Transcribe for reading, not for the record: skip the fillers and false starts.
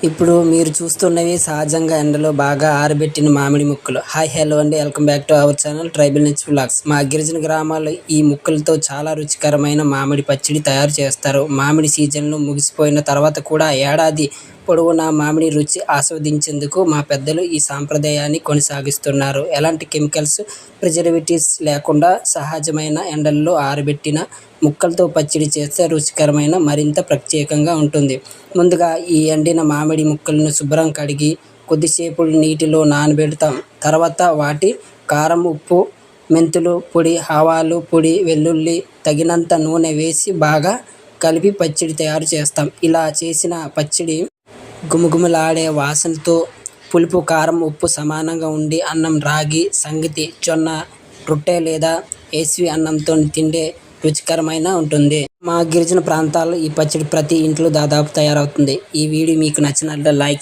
ఇప్పుడు మీరు చూస్తున్నవి సహజంగా ఎండలో బాగా ఆరబెట్టిన మామిడి ముక్కలు. హాయ్ హలో అండి, welcome back to our channel tribal niche vlogs. మా గిరిజన గ్రామాల్లో ఈ ముక్కలతో చాలా రుచికరమైన మామిడి పచ్చడి తయారు చేస్తారు. మామిడి సీజన్లు ముగిసిపోయిన తర్వాత కూడా ఏడాది పొడవునా మామిడి రుచి ఆస్వాదించేందుకు మా పెద్దలు ఈ సాంప్రదాయాన్ని కొనసాగిస్తున్నారు. ఎలాంటి కెమికల్స్, ప్రిజర్వేటివ్స్ లేకుండా సహజమైన ఎండల్లో ఆరబెట్టిన ముక్కలతో పచ్చడి చేస్తే రుచికరమైన మరింత ప్రత్యేకంగా ఉంటుంది. ముందుగా ఈ ఎండిన మామిడి ముక్కలను శుభ్రం కడిగి కొద్దిసేపు నీటిలో నానబెడతాం. తర్వాత వాటి కారం, ఉప్పు, మెంతులు పొడి, ఆవాలు పొడి, వెల్లుల్లి, తగినంత నూనె వేసి బాగా కలిపి పచ్చడి తయారు చేస్తాం. ఇలా చేసిన పచ్చడి గుమగుమలాడే వాసనతో పులుపు, కారం, ఉప్పు సమానంగా ఉండి అన్నం, రాగి సంగటి, జొన్న రొట్టె లేదా వేసవి అన్నంతో తింటే రుచికరమైన ఉంటుంది. మా గిరిజన ప్రాంతాల్లో ఈ పచ్చడి ప్రతి ఇంట్లో దాదాపు తయారవుతుంది. ఈ వీడియో మీకు నచ్చినట్లయితే లైక్